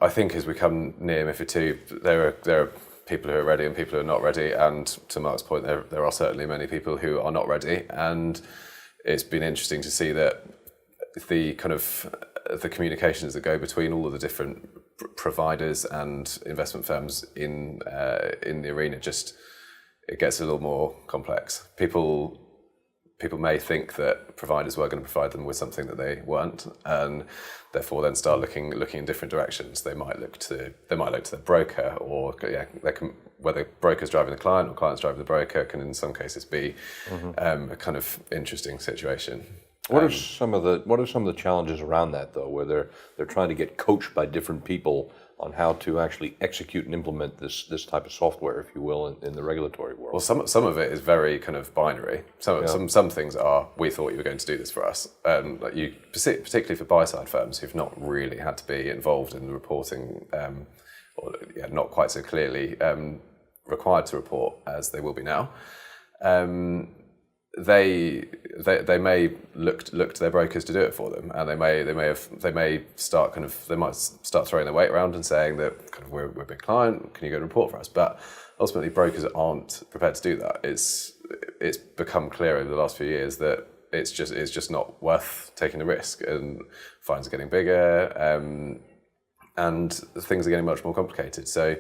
I think as we come near MiFID II, there are people who are ready and people who are not ready. And to Mark's point, there are certainly many people who are not ready. And it's been interesting to see that the kind of the communications that go between all of the different providers and investment firms in the arena it gets a little more complex. People may think that providers were going to provide them with something that they weren't, and therefore then start looking in different directions. They might look to their broker, or whether broker's driving the client or client's driving the broker can in some cases be a kind of interesting situation. What are some of the challenges around that, though, where they're trying to get coached by different people on how to actually execute and implement this type of software, if you will, in the regulatory world? Well, some of it is very kind of binary. Some things are, we thought you were going to do this for us. Particularly for buy-side firms who've not really had to be involved in the reporting, not quite so clearly required to report as they will be now. They may look to their brokers to do it for them, and they might start throwing their weight around and saying that kind of we're a big client, can you go and report for us? But ultimately, brokers aren't prepared to do that. It's become clear over the last few years that it's just not worth taking the risk, and fines are getting bigger, and things are getting much more complicated. So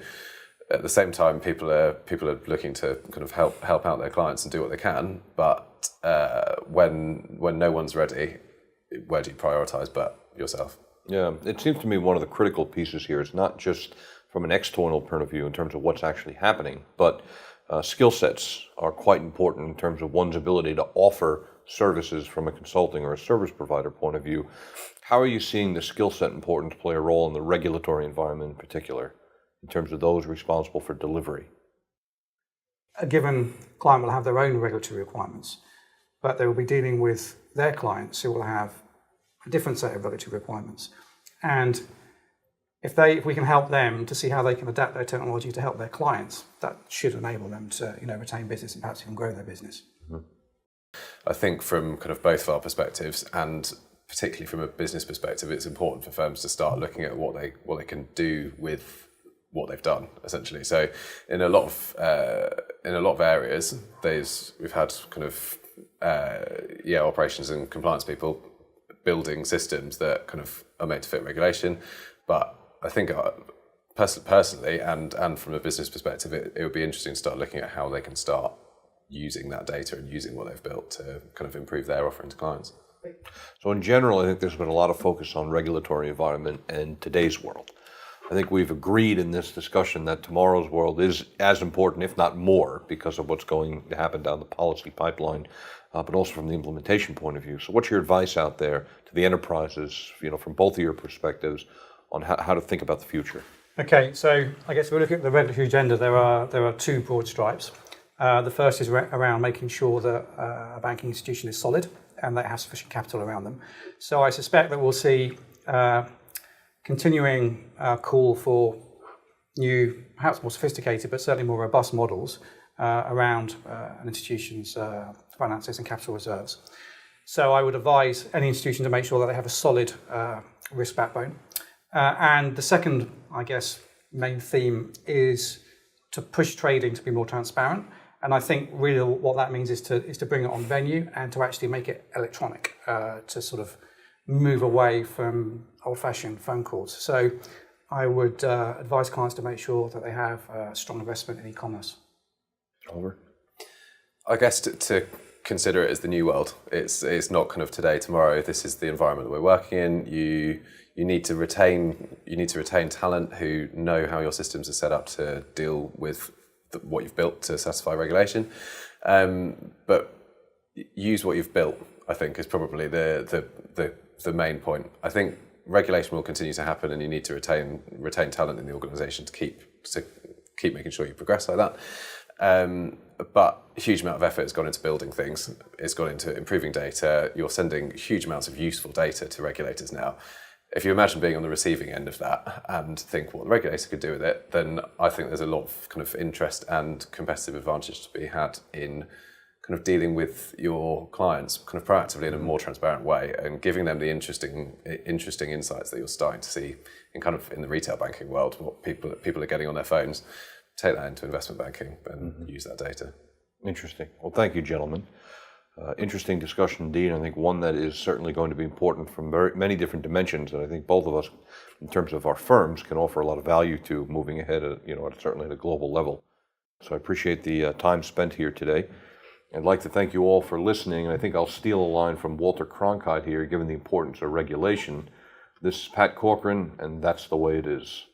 at the same time, people are looking to kind of help out their clients and do what they can. But when no one's ready, where do you prioritise but yourself? Yeah, it seems to me one of the critical pieces here is not just from an external point of view in terms of what's actually happening, but skill sets are quite important in terms of one's ability to offer services from a consulting or a service provider point of view. How are you seeing the skill set importance play a role in the regulatory environment in particular, in terms of those responsible for delivery? A given client will have their own regulatory requirements, but they will be dealing with their clients who will have a different set of regulatory requirements. And if we can help them to see how they can adapt their technology to help their clients, that should enable them to retain business and perhaps even grow their business. Mm-hmm. I think from kind of both of our perspectives, and particularly from a business perspective, it's important for firms to start looking at what they can do with what they've done, essentially. So in a lot of areas, we've had kind of operations and compliance people building systems that kind of are made to fit regulation. But I think personally and from a business perspective, it would be interesting to start looking at how they can start using that data and using what they've built to kind of improve their offering to clients. So in general, I think there's been a lot of focus on regulatory environment in today's world. I think we've agreed in this discussion that tomorrow's world is as important, if not more, because of what's going to happen down the policy pipeline, but also from the implementation point of view. So what's your advice out there to the enterprises, from both of your perspectives, on how to think about the future? Okay, so I guess if we look at the regulatory agenda, there are two broad stripes. The first is around making sure that a banking institution is solid and that it has sufficient capital around them. So I suspect that we'll see continuing call for new, perhaps more sophisticated, but certainly more robust models around an institution's finances and capital reserves. So I would advise any institution to make sure that they have a solid risk backbone. And the second, I guess, main theme is to push trading to be more transparent. And I think really what that means is to bring it on venue and to actually make it electronic, to sort of move away from old-fashioned phone calls. So I would advise clients to make sure that they have a strong investment in e-commerce. Oliver? I guess to consider it as the new world. It's not kind of today, tomorrow. This is the environment that we're working in. You need to retain talent who know how your systems are set up to deal with what you've built to satisfy regulation. But use what you've built, I think, is probably the main point. I think regulation will continue to happen, and you need to retain talent in the organisation to keep making sure you progress like that. But a huge amount of effort has gone into building things. It's gone into improving data. You're sending huge amounts of useful data to regulators now. If you imagine being on the receiving end of that and think what the regulator could do with it, then I think there's a lot of kind of interest and competitive advantage to be had in kind of dealing with your clients kind of proactively in a more transparent way and giving them the interesting insights that you're starting to see in the retail banking world, what people are getting on their phones. Take that into investment banking and use that data. Interesting. Well, thank you, gentlemen. Interesting discussion indeed. I think one that is certainly going to be important from many different dimensions, and I think both of us, in terms of our firms, can offer a lot of value to moving ahead, certainly at a global level. So I appreciate the time spent here today. I'd like to thank you all for listening, and I think I'll steal a line from Walter Cronkite here, given the importance of regulation. This is Pat Corcoran, and that's the way it is.